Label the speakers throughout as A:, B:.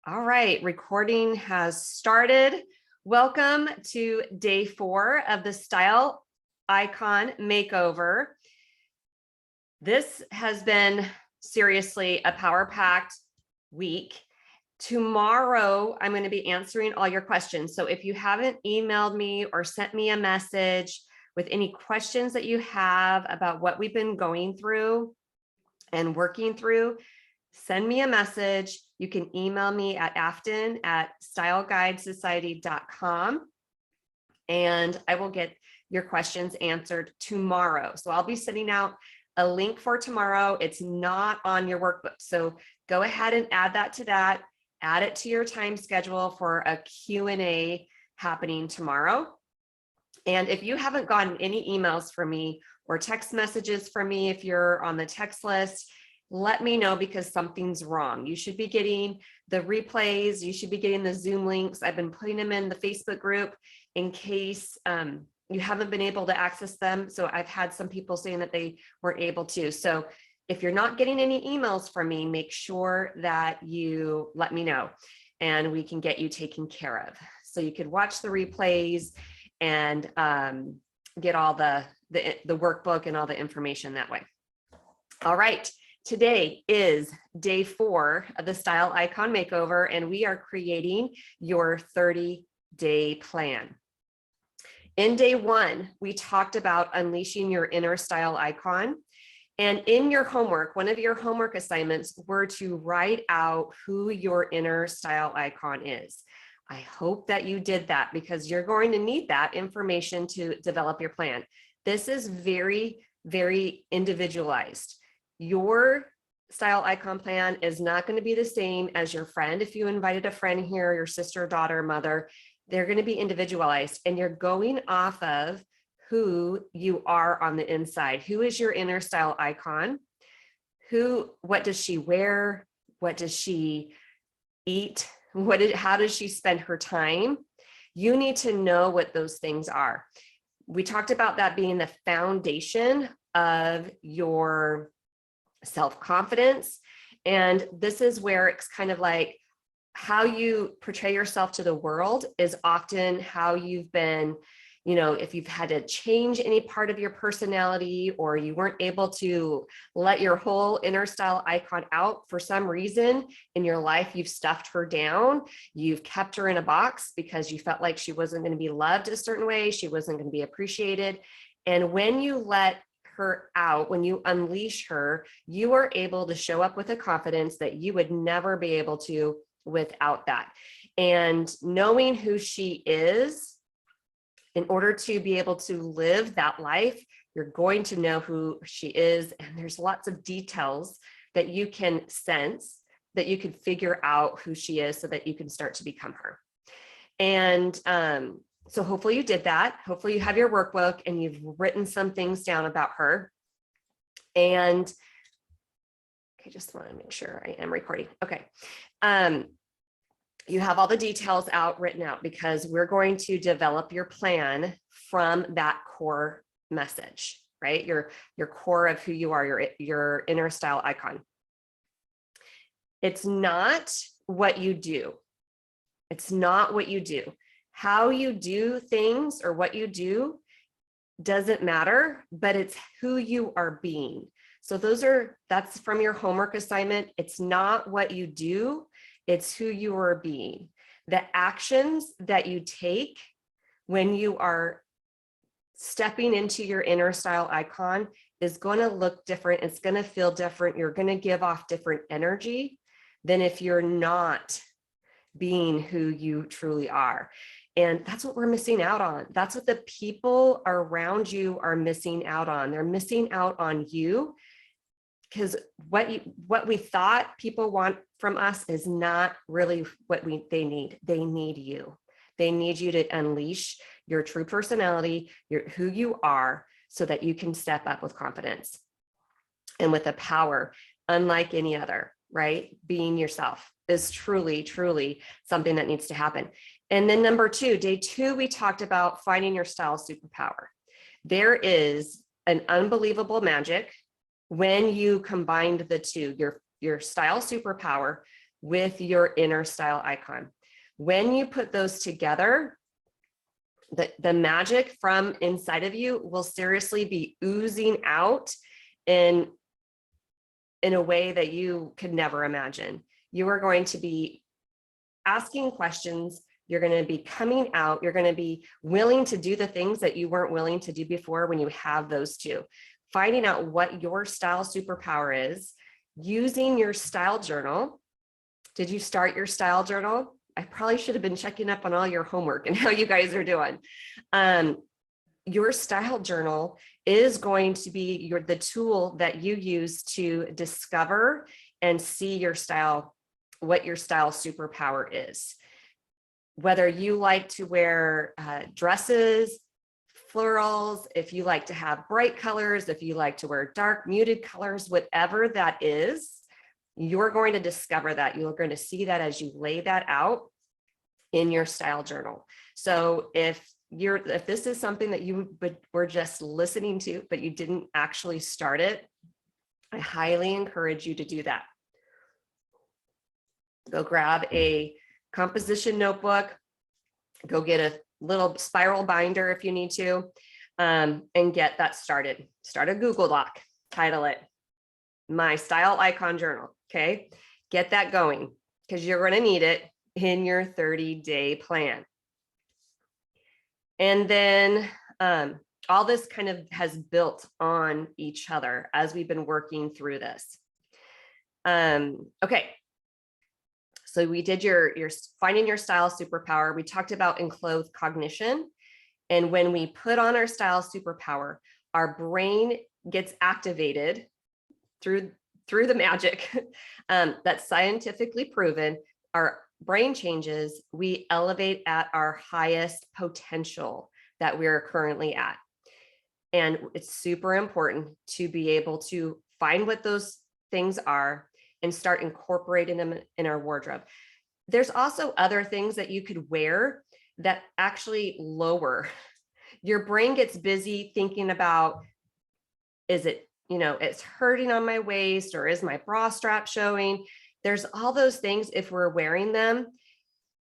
A: All right, recording has started. Welcome to day 4 of the Style Icon Makeover. This has been seriously a power-packed week. Tomorrow, I'm going to be answering all your questions. So if you haven't emailed me or sent me a message with any questions that you have about what we've been going through and working through, send me a message. You can email me at afton@styleguidesociety.com and I will get your questions answered tomorrow. So I'll be sending out a link for tomorrow. It's not on your workbook. So go ahead and add that to that. Add it to your time schedule for a Q&A happening tomorrow. And if you haven't gotten any emails from me or text messages from me, if you're on the text list, let me know because something's wrong. You should be getting the replays. You should be getting the Zoom links. I've been putting them in the Facebook group in case you haven't been able to access them. So I've had some people saying that they weren't able to. So if you're not getting any emails from me, make sure that you let me know and we can get you taken care of. So you could watch the replays and get all the workbook and all the information that way. All right. Today is day 4 of the Style Icon Makeover, and we are creating your 30-day plan. In day 1, we talked about unleashing your inner style icon. And in your homework, one of your homework assignments were to write out who your inner style icon is. I hope that you did that because you're going to need that information to develop your plan. This is very, very individualized. Your style icon plan is not going to be the same as your friend. If you invited a friend here, your sister, daughter, mother, they're going to be individualized and you're going off of who you are on the inside. Who is your inner style icon? What does she wear? What does she eat? How does she spend her time? You need to know what those things are. We talked about that being the foundation of your self-confidence. And this is where it's kind of like how you portray yourself to the world is often how you've been, if you've had to change any part of your personality or you weren't able to let your whole inner style icon out for some reason in your life, you've stuffed her down, you've kept her in a box because you felt like she wasn't going to be loved a certain way, she wasn't going to be appreciated. And when you let her out, when you unleash her, you are able to show up with a confidence that you would never be able to without that. And knowing who she is, in order to be able to live that life, you're going to know who she is. And there's lots of details that you can sense, that you can figure out who she is so that you can start to become her. And so hopefully you did that. Hopefully you have your workbook and you've written some things down about her. And okay, just want to make sure I am recording. Okay. You have all the details written out because we're going to develop your plan from that core message, right? Your core of who you are, your inner style icon. It's not what you do. It's not what you do. How you do things or what you do doesn't matter, but it's who you are being. So that's from your homework assignment. It's not what you do, it's who you are being. The actions that you take when you are stepping into your inner style icon is going to look different. It's going to feel different. You're going to give off different energy than if you're not being who you truly are. And that's what we're missing out on. That's what the people around you are missing out on. They're missing out on you because what we thought people want from us is not really what they need. They need you. They need you to unleash your true personality, who you are, so that you can step up with confidence and with a power unlike any other, right? Being yourself is truly, truly something that needs to happen. And then number 2, day 2, we talked about finding your style superpower. There is an unbelievable magic when you combined the two, your style superpower with your inner style icon. When you put those together, the magic from inside of you will seriously be oozing out in a way that you could never imagine. You are going to be asking questions. You're going to be coming out. You're going to be willing to do the things that you weren't willing to do before when you have those two. Finding out what your style superpower is, using your style journal. Did you start your style journal? I probably should have been checking up on all your homework and how you guys are doing. Your style journal is going to be the tool that you use to discover and see your style, what your style superpower is. Whether you like to wear dresses, florals, if you like to have bright colors, if you like to wear dark muted colors, whatever that is, you're going to discover that. You're going to see that as you lay that out in your style journal. So if this is something that you were just listening to, but you didn't actually start it, I highly encourage you to do that. Go grab a composition notebook, go get a little spiral binder if you need to, and get that started. Start a Google Doc, title it My Style Icon Journal. Okay, get that going because you're going to need it in your 30-day plan. And then all this kind of has built on each other as we've been working through this. Okay. So we did your finding your style superpower. We talked about enclosed cognition. And when we put on our style superpower, our brain gets activated through the magic that's scientifically proven. Our brain changes, we elevate at our highest potential that we're currently at. And it's super important to be able to find what those things are and start incorporating them in our wardrobe. There's also other things that you could wear that actually lower. Your brain gets busy thinking about, is it, it's hurting on my waist, or is my bra strap showing? There's all those things, if we're wearing them,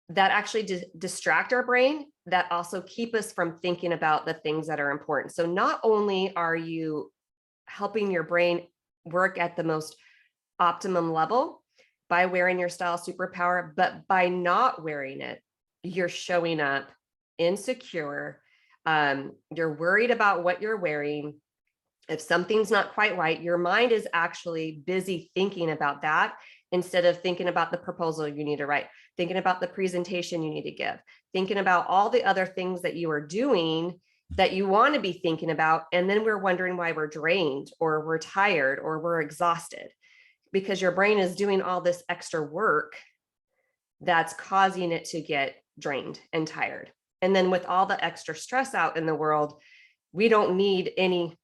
A: that actually distract our brain, that also keep us from thinking about the things that are important. So not only are you helping your brain work at the most optimum level by wearing your style superpower, but by not wearing it, you're showing up insecure. You're worried about what you're wearing. If something's not quite right, your mind is actually busy thinking about that instead of thinking about the proposal you need to write, thinking about the presentation you need to give, thinking about all the other things that you are doing that you want to be thinking about. And then we're wondering why we're drained, or we're tired, or we're exhausted, because your brain is doing all this extra work that's causing it to get drained and tired. And then with all the extra stress out in the world, we don't need anything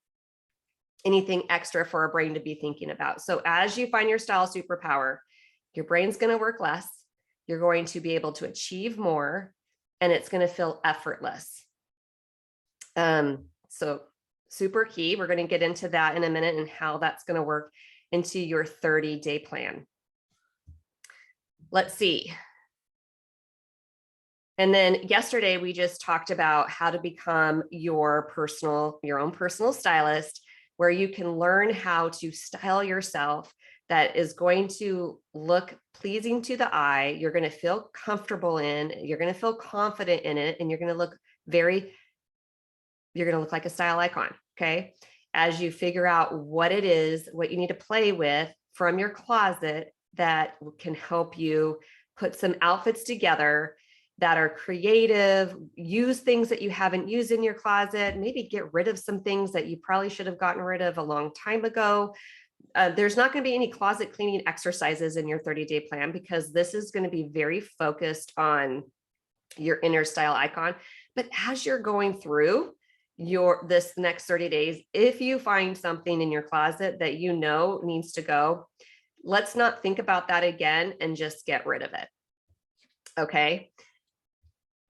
A: extra for our brain to be thinking about. So as you find your style superpower, your brain's going to work less. You're going to be able to achieve more, and it's going to feel effortless. So super key. We're going to get into that in a minute and how that's going to work into your 30-day plan. Let's see. And then yesterday we just talked about how to become your own personal stylist, where you can learn how to style yourself that is going to look pleasing to the eye. You're going to feel comfortable in, you're going to feel confident in it, and you're going to look like a style icon. Okay. As you figure out what it is, what you need to play with from your closet that can help you put some outfits together that are creative, use things that you haven't used in your closet, maybe get rid of some things that you probably should have gotten rid of a long time ago. There's not going to be any closet cleaning exercises in your 30-day plan, because this is going to be very focused on your inner style icon. But as you're going through this next 30 days, if you find something in your closet that you know needs to go, let's not think about that again and just get rid of it. Okay.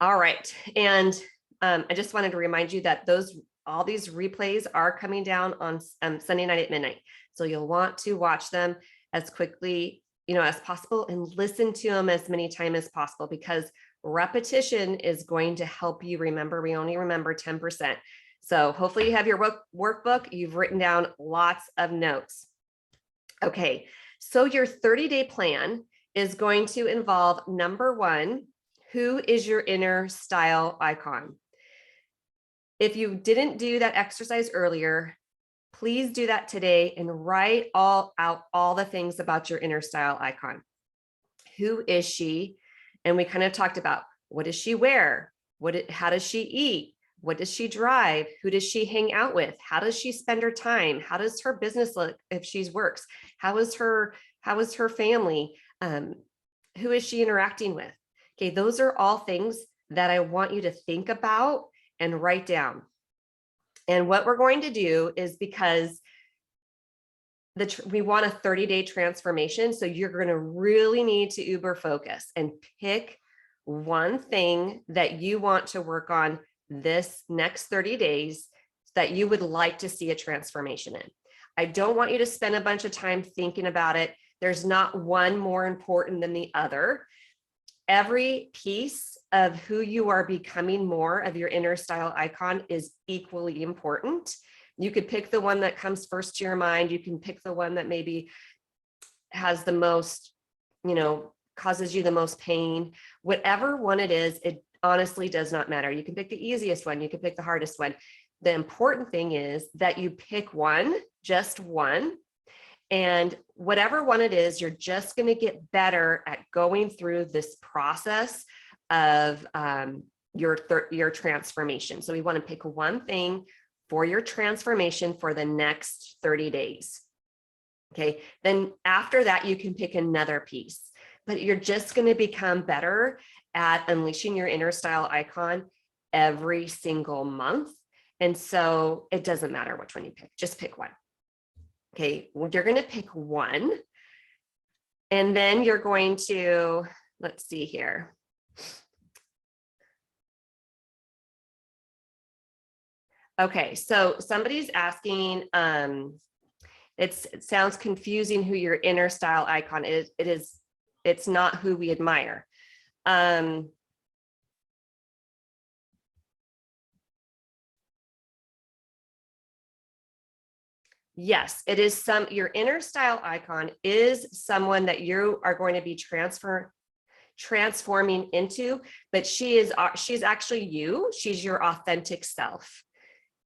A: All right. And I just wanted to remind you that all these replays are coming down on Sunday night at midnight. So you'll want to watch them as quickly as possible, and listen to them as many times as possible, because repetition is going to help you remember. We only remember 10%. So hopefully you have your workbook, you've written down lots of notes. Okay, so your 30-day plan is going to involve, number one, who is your inner style icon? If you didn't do that exercise earlier, please do that today and write out all the things about your inner style icon. Who is she? And we kind of talked about, what does she wear? How does she eat? What does she drive? Who does she hang out with? How does she spend her time? How does her business look if she works? How is her family? Who is she interacting with? Okay, those are all things that I want you to think about and write down. And what we're going to do is, because we want a 30-day transformation, so you're going to really need to uber focus and pick one thing that you want to work on this next 30 days that you would like to see a transformation in. I don't want you to spend a bunch of time thinking about it. There's not one more important than the other. Every piece of who you are becoming more of your inner style icon is equally important. You could pick the one that comes first to your mind. You can pick the one that maybe has the most, causes you the most pain. Whatever one it is, it honestly does not matter. You can pick the easiest one. You can pick the hardest one. The important thing is that you pick one, just one. And whatever one it is, you're just going to get better at going through this process of your transformation. So we want to pick one thing for your transformation for the next 30 days. Okay, then after that, you can pick another piece, but you're just going to become better at unleashing your inner style icon every single month. And so it doesn't matter which one you pick, just pick one. Okay, well, you're going to pick one, and then you're going to, let's see here. Okay, so somebody's asking, it sounds confusing who your inner style icon is. It's not who we admire. Yes, it is your inner style icon is someone that you are going to be transforming into, but she's actually you. She's your authentic self.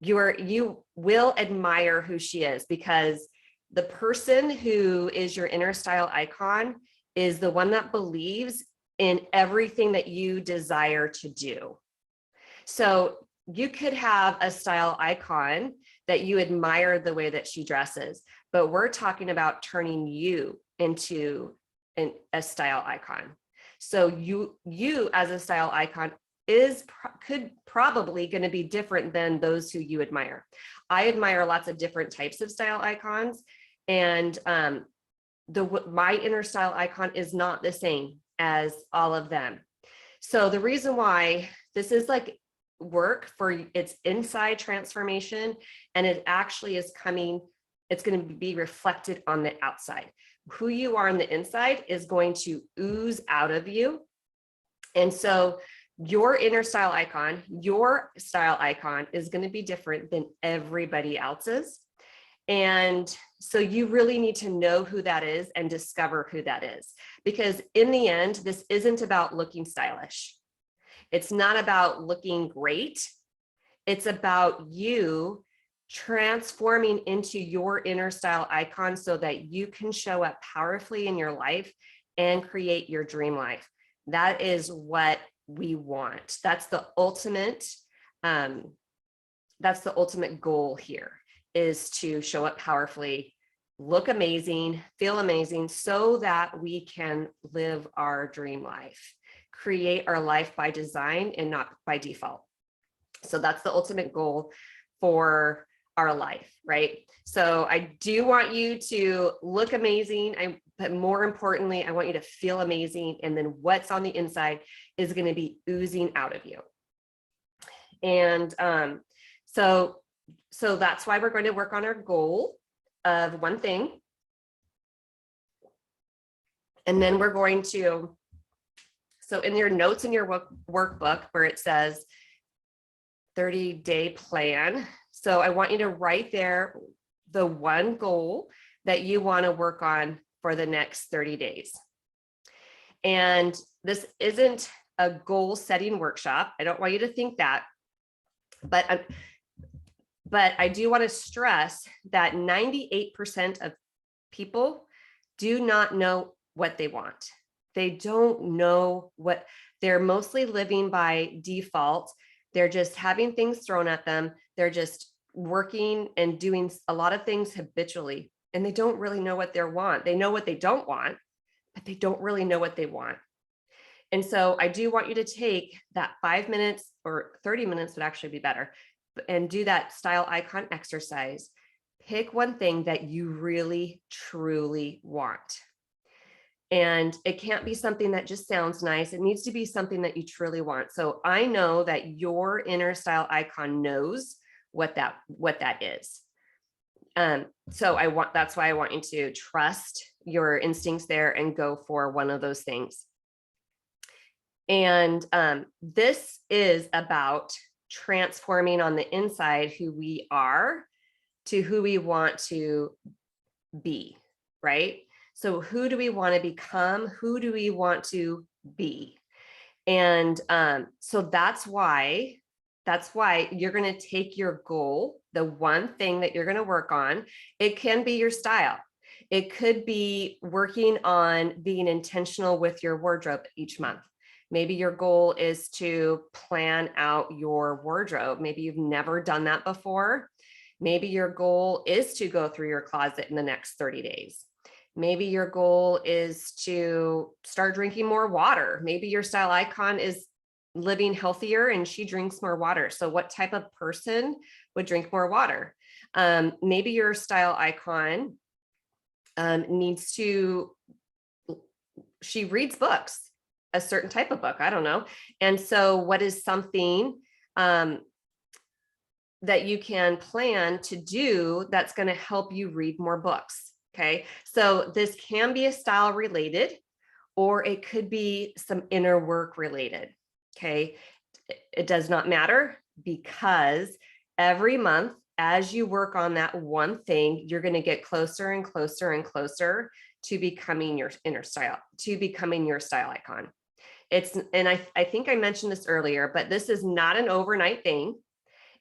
A: You will admire who she is, because the person who is your inner style icon is the one that believes in everything that you desire to do. So you could have a style icon that you admire the way that she dresses, but we're talking about turning you into a style icon. So you as a style icon could probably going to be different than those who you admire. I admire lots of different types of style icons, and my inner style icon is not the same as all of them. So the reason why this is like work for its inside transformation, and it actually is it's going to be reflected on the outside. Who you are on the inside is going to ooze out of you. And so your inner style icon, your style icon is going to be different than everybody else's. And so you really need to know who that is and discover who that is, because in the end, this isn't about looking stylish. It's not about looking great. It's about you transforming into your inner style icon so that you can show up powerfully in your life and create your dream life. That is what we want. That's the ultimate goal here, is to show up powerfully, look amazing, feel amazing, so that we can live our dream life, create our life by design and not by default. So that's the ultimate goal for our life, right? So I do want you to look amazing, but more importantly, I want you to feel amazing. And then what's on the inside is going to be oozing out of you. And so that's why we're going to work on our goal of one thing. And then we're going to, so in your notes in your workbook where it says 30-day plan. So I want you to write there the one goal that you want to work on for the next 30 days. And this isn't a goal setting workshop. I don't want you to think that, but I do want to stress that 98% of people do not know what they want. They don't know what, they're mostly living by default. They're just having things thrown at them. They're just working and doing a lot of things habitually, and they don't really know what they want. They know what they don't want, but they don't really know what they want. And so I do want you to take that 5 minutes, or 30 minutes would actually be better, and do that style icon exercise. Pick one thing that you really, truly want. And it can't be something that just sounds nice. It needs to be something that you truly want. So I know that your inner style icon knows what that is. So that's why I want you to trust your instincts there and go for one of those things. And this is about transforming on the inside who we are to who we want to be, right? So who do we want to become? Who do we want to be? And so that's why you're going to take your goal, the one thing that you're going to work on. It can be your style. It could be working on being intentional with your wardrobe each month. Maybe your goal is to plan out your wardrobe. Maybe you've never done that before. Maybe your goal is to go through your closet in the next 30 days. Maybe your goal is to start drinking more water. Maybe your style icon is living healthier and she drinks more water. So what type of person would drink more water? Maybe your style icon she reads books, a certain type of book, I don't know. And so what is something that you can plan to do that's going to help you read more books? Okay, so this can be a style related, or it could be some inner work related. Okay, it does not matter, because every month as you work on that one thing, you're going to get closer and closer and closer to becoming your inner style, to becoming your style icon. And I think I mentioned this earlier, but this is not an overnight thing.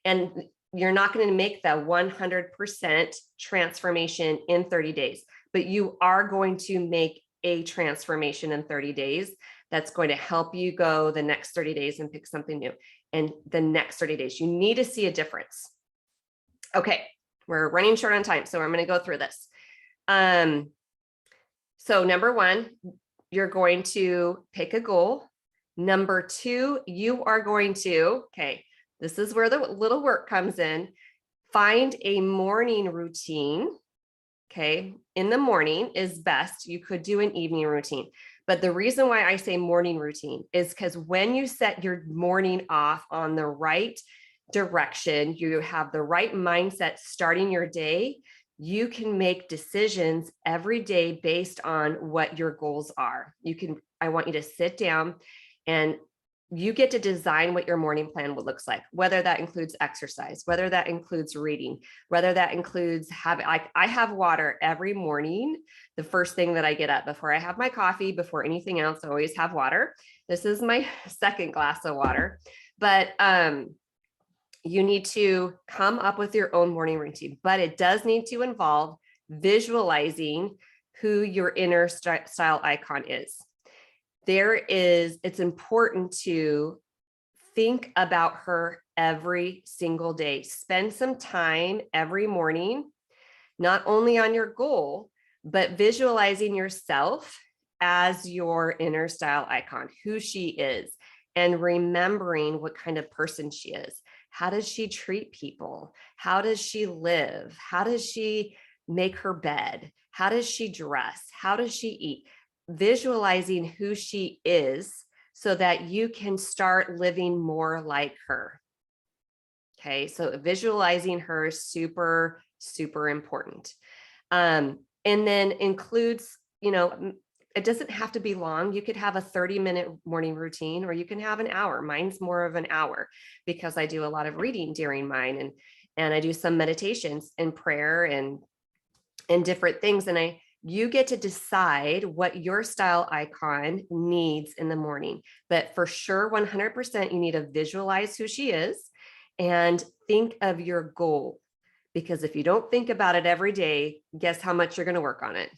A: And you're not going to make the 100% transformation in 30 days, but you are going to make a transformation in 30 days that's going to help you go the next 30 days and pick something new. And the next 30 days, you need to see a difference. Okay, we're running short on time, so I'm going to go through this. So number one, you're going to pick a goal. Number two, you are going to, okay, this is where the little work comes in. Find a morning routine. Okay, in the morning is best. You could do an evening routine. But the reason why I say morning routine is because when you set your morning off on the right direction, you have the right mindset starting your day, you can make decisions every day based on what your goals are. I want you to sit down and you get to design what your morning plan looks like, whether that includes exercise, whether that includes reading, whether that includes I have water every morning. The first thing that I get up before I have my coffee, before anything else, I always have water. This is my second glass of water, but you need to come up with your own morning routine, but it does need to involve visualizing who your inner style icon is. It's important to think about her every single day. Spend some time every morning, not only on your goal, but visualizing yourself as your inner style icon, who she is, and remembering what kind of person she is. How does she treat people? How does she live? How does she make her bed? How does she dress? How does she eat? Visualizing who she is so that you can start living more like her. Okay, so visualizing her is super, super important. And then includes, it doesn't have to be long. You could have a 30-minute morning routine, or you can have an hour. Mine's more of an hour because I do a lot of reading during mine, and I do some meditations and prayer and different things. And you get to decide what your style icon needs in the morning. But for sure, 100%, you need to visualize who she is and think of your goal. Because if you don't think about it every day, guess how much you're going to work on it?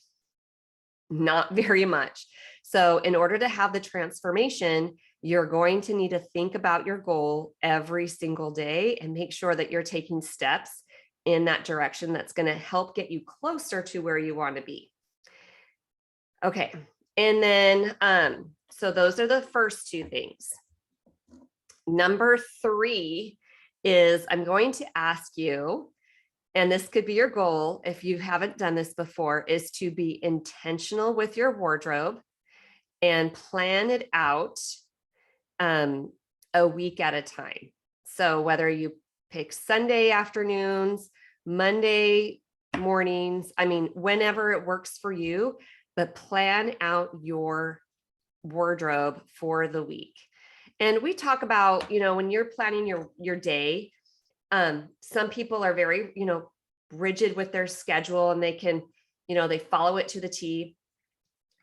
A: Not very much. So in order to have the transformation, you're going to need to think about your goal every single day and make sure that you're taking steps in that direction that's going to help get you closer to where you want to be. Okay. And then, so those are the first two things. Number 3 is I'm going to ask you, and this could be your goal if you haven't done this before, is to be intentional with your wardrobe and plan it out a week at a time. So whether you pick Sunday afternoons, Monday mornings, I mean, whenever it works for you, but plan out your wardrobe for the week. And we talk about, when you're planning your day, some people are very, rigid with their schedule, and they can, they follow it to the T.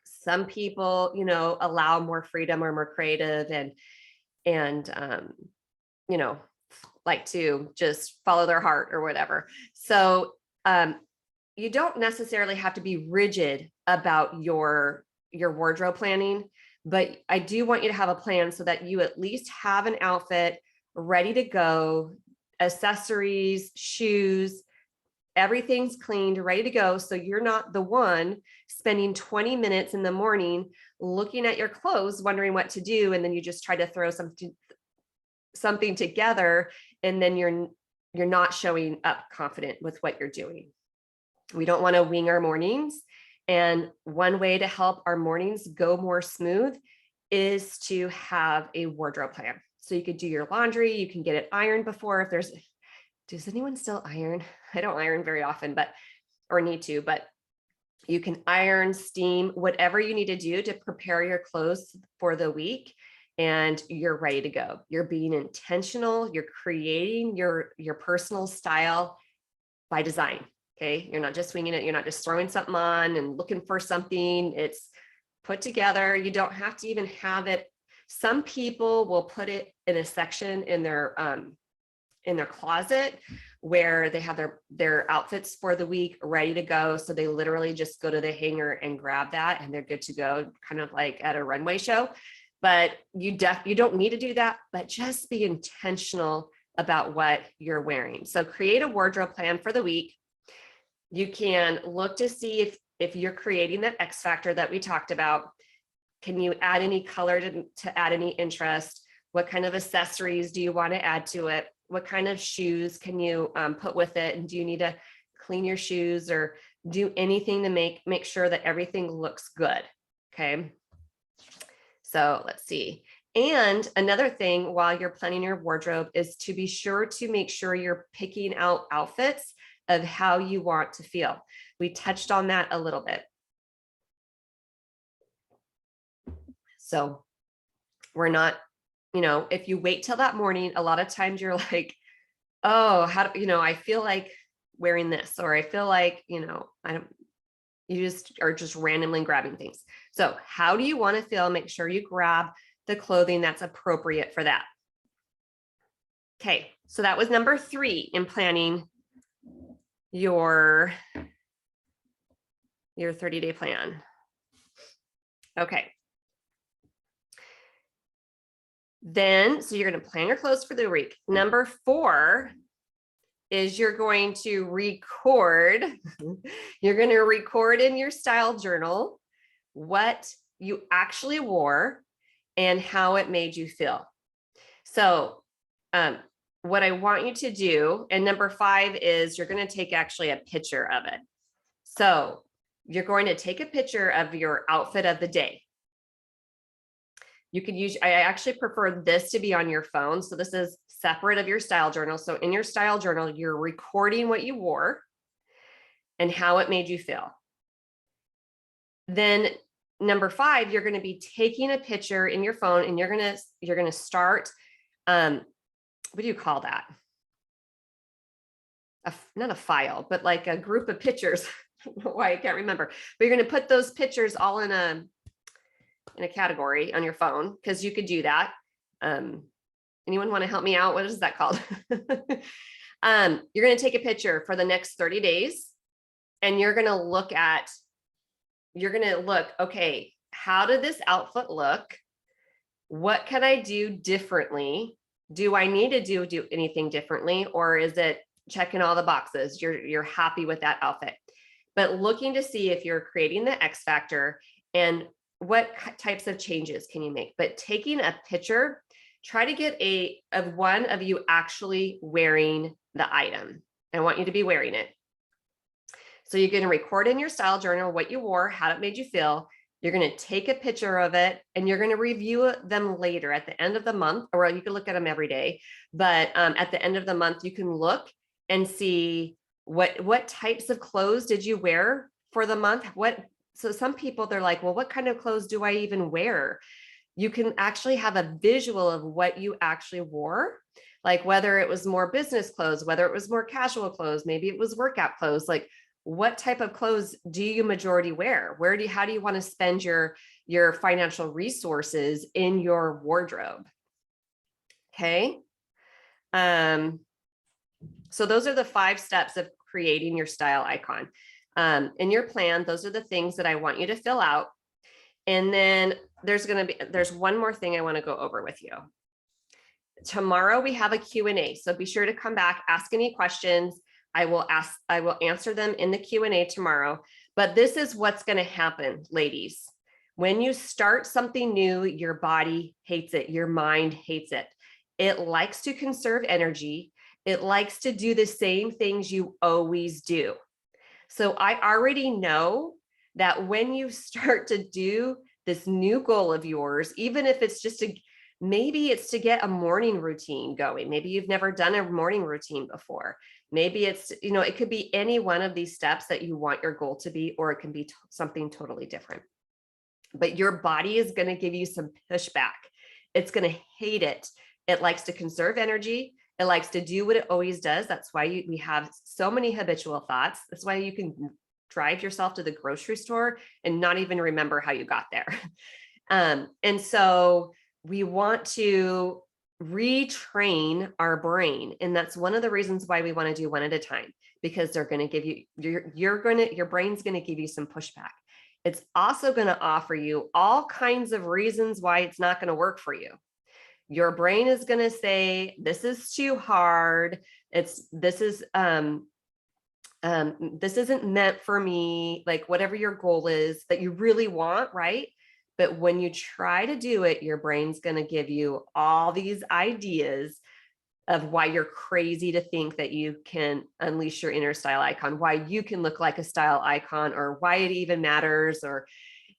A: Some people, allow more freedom or more creative and like to just follow their heart or whatever. So, you don't necessarily have to be rigid about your wardrobe planning, but I do want you to have a plan so that you at least have an outfit ready to go, accessories, shoes, everything's cleaned, ready to go. So you're not the one spending 20 minutes in the morning looking at your clothes, wondering what to do. And then you just try to throw something together, and then you're not showing up confident with what you're doing. We don't want to wing our mornings. And one way to help our mornings go more smooth is to have a wardrobe plan. So you could do your laundry, you can get it ironed before. Does anyone still iron? I don't iron very often, or need to, but you can iron, steam, whatever you need to do to prepare your clothes for the week, and you're ready to go. You're being intentional. You're creating your personal style by design. Okay. You're not just winging it. You're not just throwing something on and looking for something. It's put together. You don't have to even have it. Some people will put it in a section in their closet where they have their outfits for the week ready to go. So they literally just go to the hanger and grab that, and they're good to go, kind of like at a runway show. But you don't need to do that, but just be intentional about what you're wearing. So create a wardrobe plan for the week. You can look to see if you're creating that X factor that we talked about. Can you add any color to add any interest? What kind of accessories do you want to add to it? What kind of shoes can you put with it? And do you need to clean your shoes or do anything to make sure that everything looks good? Okay. So let's see. And another thing while you're planning your wardrobe is to be sure to make sure you're picking out outfits of how you want to feel. We touched on that a little bit. So we're not, if you wait till that morning, a lot of times you're oh, I feel like wearing this, or I feel like, you just are just randomly grabbing things. So how do you want to feel? Make sure you grab the clothing that's appropriate for that. Okay. So that was number 3 in planning your 30-day plan. Okay. Then, so you're going to plan your clothes for the week. Number 4 is you're going to record. You're going to record in your style journal what you actually wore and how it made you feel. So, what I want you to do, and number 5 is you're going to take actually a picture of it. So you're going to take a picture of your outfit of the day. You could I actually prefer this to be on your phone. So this is separate of your style journal. So in your style journal, you're recording what you wore and how it made you feel. Then number 5, you're going to be taking a picture in your phone, and you're going to start, what do you call that? Not a file, but like a group of pictures. I don't know why I can't remember, but you're going to put those pictures all in a category on your phone, because you could do that. Anyone want to help me out? What is that called? You're going to take a picture for the next 30 days, and you're going to look, okay, how did this outfit look? What can I do differently? Do I need to do anything differently? Or is it checking all the boxes? You're happy with that outfit, but looking to see if you're creating the X factor and what types of changes can you make. But taking a picture, try to get of one of you actually wearing the item. I want you to be wearing it. So you're going to record in your style journal what you wore, how it made you feel. You're going to take a picture of it, and you're going to review them later at the end of the month, or you can look at them every day. But at the end of the month, you can look and see what types of clothes did you wear for the month? So some people, they're like, well, what kind of clothes do I even wear? You can actually have a visual of what you actually wore, like whether it was more business clothes, whether it was more casual clothes, maybe it was workout clothes. Like, what type of clothes do you majority wear? How do you want to spend your financial resources in your wardrobe? Okay. So those are the 5 steps of creating your style icon. In your plan, those are the things that I want you to fill out. And then there's one more thing I want to go over with you. Tomorrow we have a Q&A. So be sure to come back, ask any questions. I will answer them in the Q&A tomorrow. But this is what's going to happen, ladies. When you start something new, your body hates it. Your mind hates it. It likes to conserve energy. It likes to do the same things you always do. So I already know that when you start to do this new goal of yours, even if it's just maybe it's to get a morning routine going. Maybe you've never done a morning routine before. Maybe it's, it could be any one of these steps that you want your goal to be, or it can be something totally different. But your body is going to give you some pushback. It's going to hate it. It likes to conserve energy. It likes to do what it always does. That's why we have so many habitual thoughts. That's why you can drive yourself to the grocery store and not even remember how you got there. And so we want to retrain our brain. And that's one of the reasons why we want to do one at a time, because they're going to give you, your brain's going to give you some pushback. It's also going to offer you all kinds of reasons why it's not going to work for you. Your brain is going to say, this is too hard. This isn't meant for me, like whatever your goal is that you really want, right? But when you try to do it, your brain's going to give you all these ideas of why you're crazy to think that you can unleash your inner style icon, why you can look like a style icon, or why it even matters, or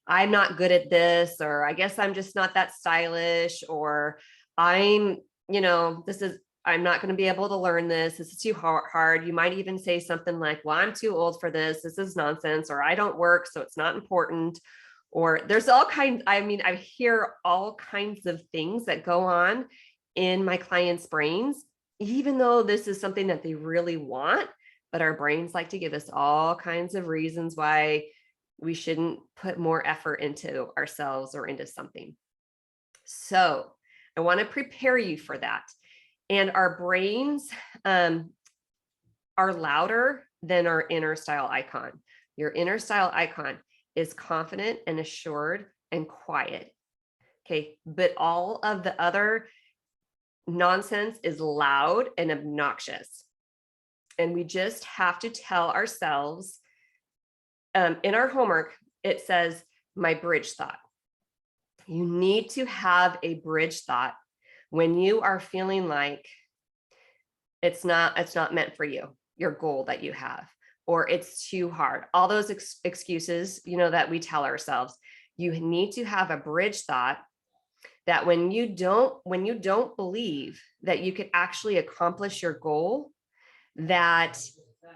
A: I'm not good at this, or I guess I'm just not that stylish, or I'm not going to be able to learn this. This is too hard. You might even say something like, well, I'm too old for this. This is nonsense, or I don't work, so it's not important. Or there's all kinds, I hear all kinds of things that go on in my clients' brains, even though this is something that they really want, but our brains like to give us all kinds of reasons why we shouldn't put more effort into ourselves or into something. So I want to prepare you for that. And our brains are louder than our inner style icon. Your inner style icon is confident and assured and quiet. Okay. But all of the other nonsense is loud and obnoxious. And we just have to tell ourselves, in our homework, it says, my bridge thought. You need to have a bridge thought when you are feeling like it's not meant for you, your goal that you have, or it's too hard. All those excuses, that we tell ourselves. You need to have a bridge thought that when you don't believe that you could actually accomplish your goal, that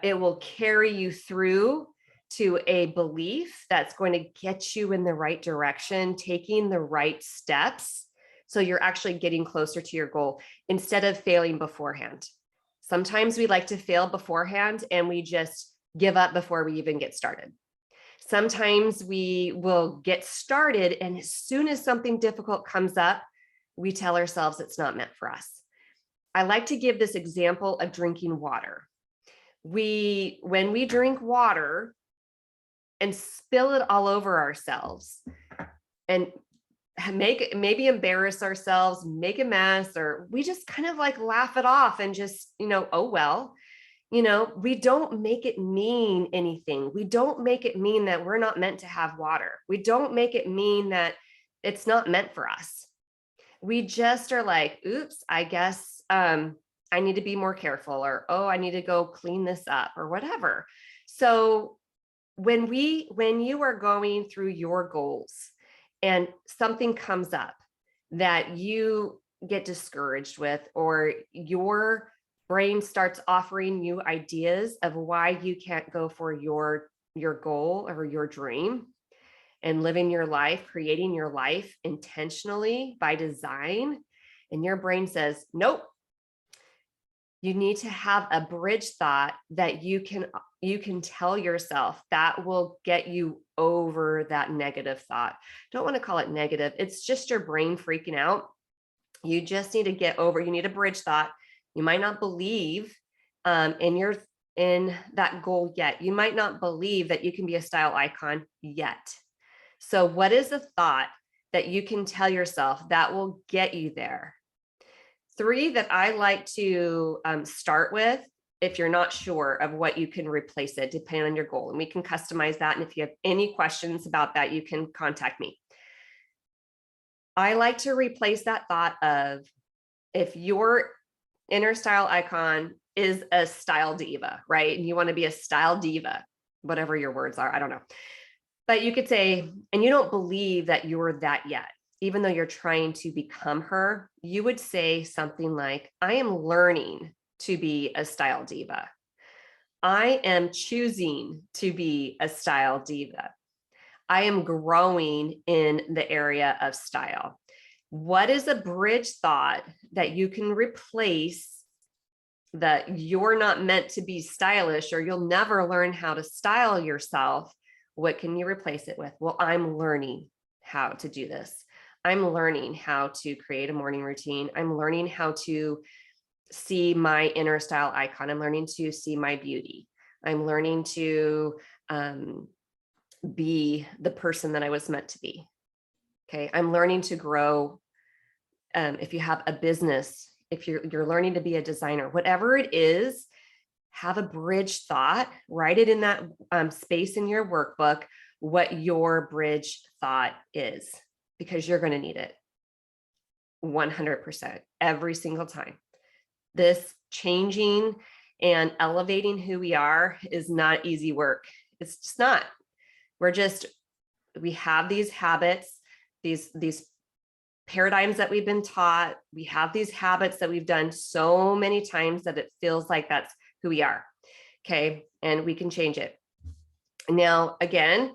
A: it will carry you through to a belief that's going to get you in the right direction, taking the right steps. So you're actually getting closer to your goal instead of failing beforehand. Sometimes we like to fail beforehand and we just give up before we even get started. Sometimes we will get started, and as soon as something difficult comes up, we tell ourselves it's not meant for us. I like to give this example of drinking water. When we drink water and spill it all over ourselves and maybe embarrass ourselves, make a mess, or we just kind of like laugh it off and just, oh, well, we don't make it mean anything. We don't make it mean that we're not meant to have water. We don't make it mean that it's not meant for us. We just are like, oops, I guess I need to be more careful, or, oh, I need to go clean this up, or whatever. So when you are going through your goals and something comes up that you get discouraged with, or your brain starts offering you ideas of why you can't go for your goal or your dream and living your life, creating your life intentionally by design, and your brain says, nope, you need to have a bridge thought that you can tell yourself that will get you over that negative thought. Don't want to call it negative. It's just your brain freaking out. You just need to get over, you need a bridge thought. You might not believe in that goal yet. You might not believe that you can be a style icon yet. So what is a thought that you can tell yourself that will get you there? 3 that I like to start with, if you're not sure of what you can replace it, depending on your goal, and we can customize that. And if you have any questions about that, you can contact me. I like to replace that thought of, if your inner style icon is a style diva, right? And you want to be a style diva, whatever your words are, I don't know. But you could say, and you don't believe that you're that yet, even though you're trying to become her, you would say something like, I am learning to be a style diva. I am choosing to be a style diva. I am growing in the area of style. What is a bridge thought that you can replace that you're not meant to be stylish, or you'll never learn how to style yourself? What can you replace it with? Well, I'm learning how to do this. I'm learning how to create a morning routine. I'm learning how to see my inner style icon. I'm learning to see my beauty. I'm learning to be the person that I was meant to be. Okay. I'm learning to grow. If you have a business, if you're learning to be a designer, whatever it is, have a bridge thought, write it in that space in your workbook, what your bridge thought is, because you're going to need it 100% every single time. This changing and elevating who we are is not easy work. It's just not. We have these habits, these paradigms that we've been taught. We have these habits that we've done so many times that it feels like that's who we are. Okay. And we can change it. Now, again,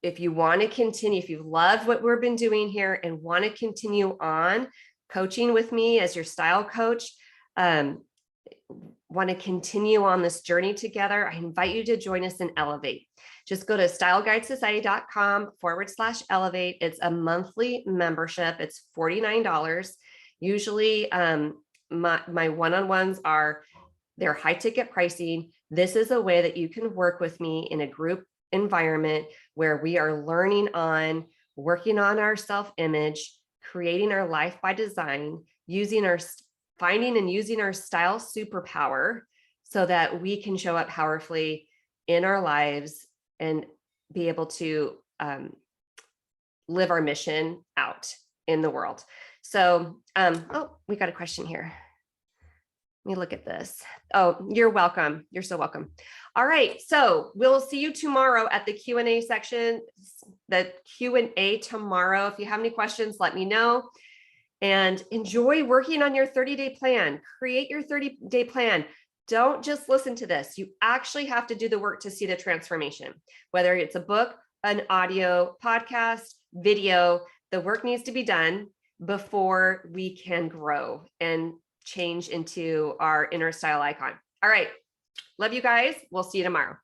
A: if you want to continue, if you've loved what we've been doing here and want to continue on coaching with me as your style coach, want to continue on this journey together, I invite you to join us in Elevate. Just go to styleguidesociety.com/elevate. It's a monthly membership. It's $49. Usually my one-on-ones they're high ticket pricing. This is a way that you can work with me in a group environment where we are working on our self-image, creating our life by design, finding and using our style superpower so that we can show up powerfully in our lives and be able to live our mission out in the world. So, we got a question here. Let me look at this. Oh, you're welcome. You're so welcome. All right. So we'll see you tomorrow at the Q&A section, the Q&A tomorrow. If you have any questions, let me know, and enjoy working on your 30-day plan. Create your 30-day plan. don't just listen to this. You actually have to do the work to see the transformation, whether it's a book, an audio, podcast, video. The work needs to be done before we can grow and change into our inner style icon. All right. Love you guys. We'll see you tomorrow.